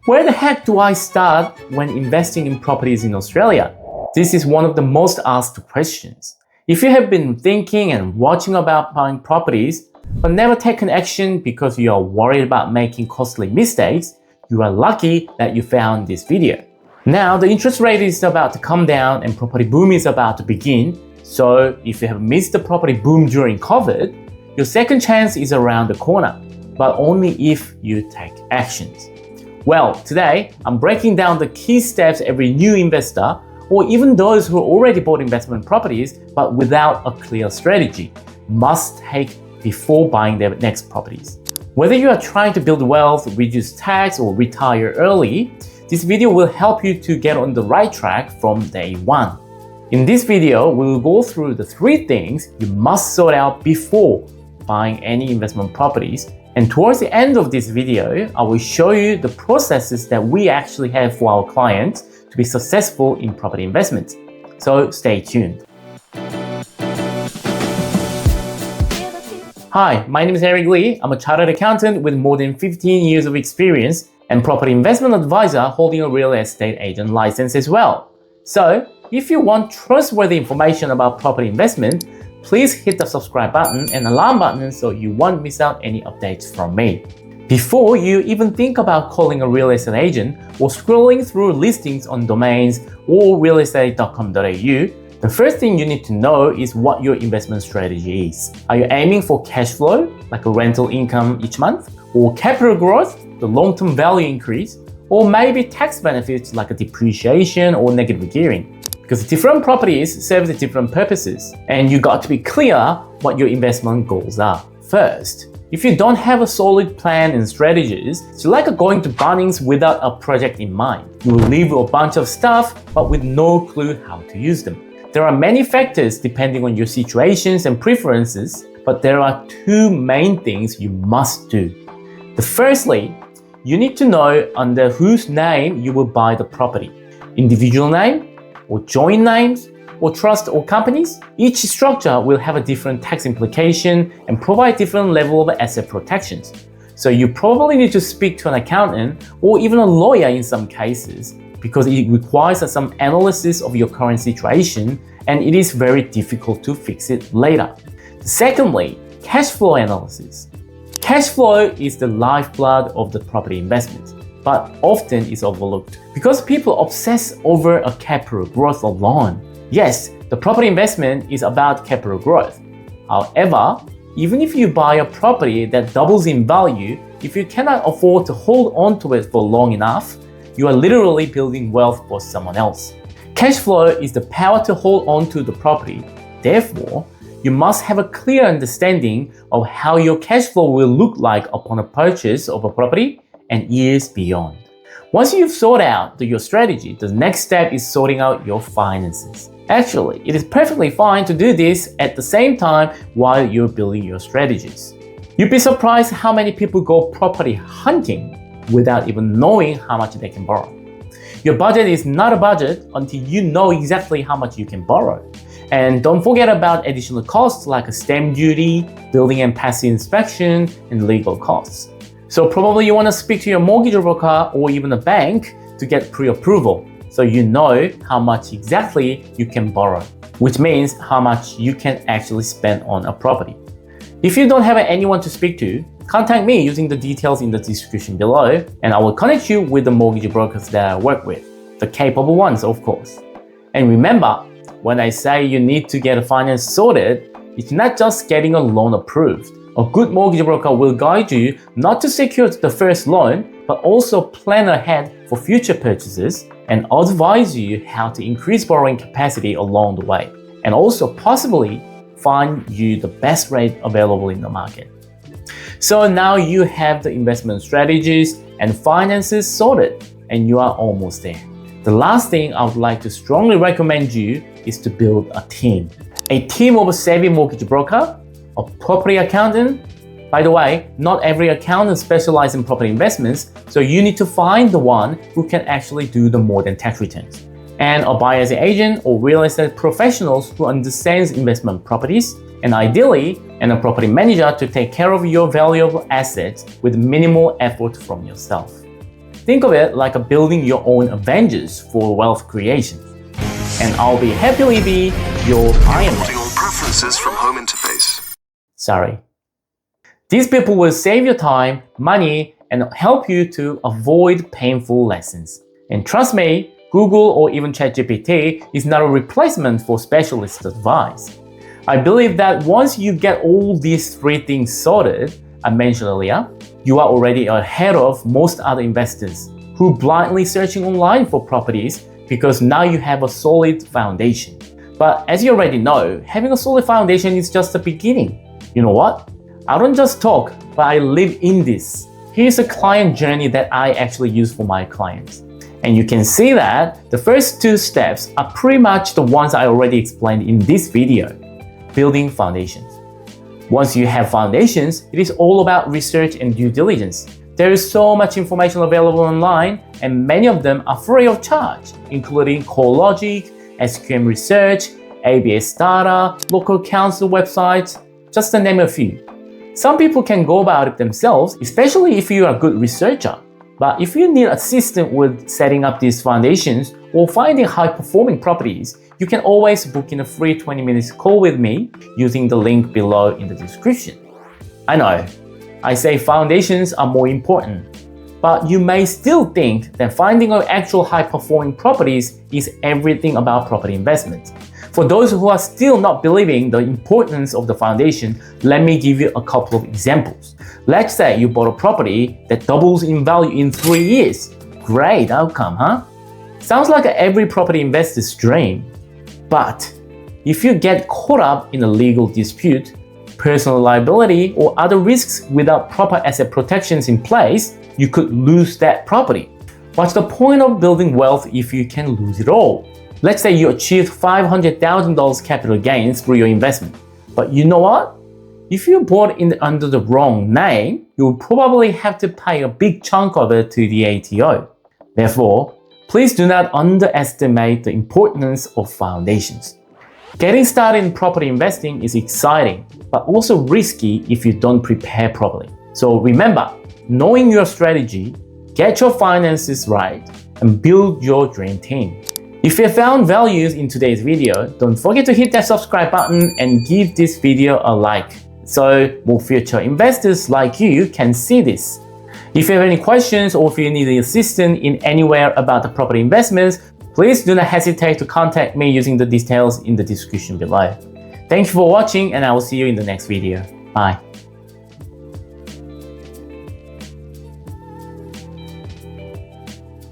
Where the heck do I start when investing in properties in Australia? This is one of the most asked questions. If you have been thinking and watching about buying properties, but never taken action because you are worried about making costly mistakes, you are lucky that you found this video. Now, the interest rate is about to come down and property boom is about to begin. So if you have missed the property boom during COVID, your second chance is around the corner, but only if you take actions. Well, today, I'm breaking down the key steps every new investor, or even those who already bought investment properties but without a clear strategy, must take before buying their next properties. Whether you are trying to build wealth, reduce tax, or retire early, this video will help you to get on the right track from day one. In this video, we will go through the 3 things you must sort out before buying any investment properties. And towards the end of this video, I will show you the processes that we actually have for our clients to be successful in property investment. So stay tuned. Hi, my name is Eric Lee. I'm a chartered accountant with more than 15 years of experience and property investment advisor holding a real estate agent license as well. So if you want trustworthy information about property investment, please hit the subscribe button and alarm button so you won't miss out any updates from me. Before you even think about calling a real estate agent or scrolling through listings on domains or realestate.com.au, the first thing you need to know is what your investment strategy is. Are you aiming for cash flow, like a rental income each month, or capital growth, the long-term value increase, or maybe tax benefits like a depreciation or negative gearing? Because different properties serve different purposes, and you got to be clear what your investment goals are. First, if you don't have a solid plan and strategies, it's like going to Bunnings without a project in mind. You will leave a bunch of stuff, but with no clue how to use them. There are many factors depending on your situations and preferences, but there are 2 main things you must do. Firstly, you need to know under whose name you will buy the property. Individual name, or joint names, or trust or companies. Each structure will have a different tax implication and provide different level of asset protections. So you probably need to speak to an accountant or even a lawyer in some cases because it requires some analysis of your current situation and it is very difficult to fix it later. Secondly, cash flow analysis. Cash flow is the lifeblood of the property investment, but often is overlooked because people obsess over a capital growth alone. Yes, the property investment is about capital growth. However, even if you buy a property that doubles in value, if you cannot afford to hold on to it for long enough, you are literally building wealth for someone else. Cash flow is the power to hold on to the property. Therefore, you must have a clear understanding of how your cash flow will look like upon a purchase of a property and years beyond. Once you've sorted out your strategy, the next step is sorting out your finances. Actually, it is perfectly fine to do this at the same time while you're building your strategies. You'd be surprised how many people go property hunting without even knowing how much they can borrow. Your budget is not a budget until you know exactly how much you can borrow. And don't forget about additional costs like a stamp duty, building and passive inspection, and legal costs. So probably you want to speak to your mortgage broker or even a bank to get pre-approval so you know how much exactly you can borrow, which means how much you can actually spend on a property. If you don't have anyone to speak to, contact me using the details in the description below and I will connect you with the mortgage brokers that I work with, the capable ones of course. And remember, when I say you need to get a finance sorted, it's not just getting a loan approved. A good mortgage broker will guide you not to secure the first loan, but also plan ahead for future purchases and advise you how to increase borrowing capacity along the way, and also possibly find you the best rate available in the market. So now you have the investment strategies and finances sorted, and you are almost there. The last thing I would like to strongly recommend you is to build a team. A team of a savvy mortgage broker, a property accountant. By the way, not every accountant specializes in property investments, so you need to find the one who can actually do the more than tax returns. And a buyer's agent or real estate professionals who understands investment properties, and ideally, a property manager to take care of your valuable assets with minimal effort from yourself. Think of it like a building your own Avengers for wealth creation. And I'll be happily be your Iron Man. All preferences from home interface. Sorry. These people will save your time, money, and help you to avoid painful lessons. And trust me, Google or even ChatGPT is not a replacement for specialist advice. I believe that once you get all these three things sorted, I mentioned earlier, you are already ahead of most other investors who blindly searching online for properties because now you have a solid foundation. But as you already know, having a solid foundation is just the beginning. You know what? I don't just talk, but I live in this. Here's a client journey that I actually use for my clients. And you can see that the first two steps are pretty much the ones I already explained in this video. Building foundations. Once you have foundations, it is all about research and due diligence. There is so much information available online, and many of them are free of charge, including CoreLogic, SQM Research, ABS Data, local council websites, just to name a few. Some people can go about it themselves, especially if you are a good researcher. But if you need assistance with setting up these foundations or finding high-performing properties, you can always book in a free 20-minute call with me using the link below in the description. I know, I say foundations are more important, but you may still think that finding actual high-performing properties is everything about property investment. For those who are still not believing the importance of the foundation, let me give you a couple of examples. Let's say you bought a property that doubles in value in 3 years. Great outcome, huh? Sounds like every property investor's dream. But if you get caught up in a legal dispute, personal liability, or other risks without proper asset protections in place, you could lose that property. What's the point of building wealth if you can lose it all? Let's say you achieved $500,000 capital gains through your investment. But you know what? If you bought it under the wrong name, you will probably have to pay a big chunk of it to the ATO. Therefore, please do not underestimate the importance of foundations. Getting started in property investing is exciting, but also risky if you don't prepare properly. So remember, knowing your strategy, get your finances right, and build your dream team. If you found values in today's video, don't forget to hit that subscribe button and give this video a like, so more future investors like you can see this. If you have any questions or if you need assistance in anywhere about the property investments, please do not hesitate to contact me using the details in the description below. Thank you for watching, and I will see you in the next video. Bye.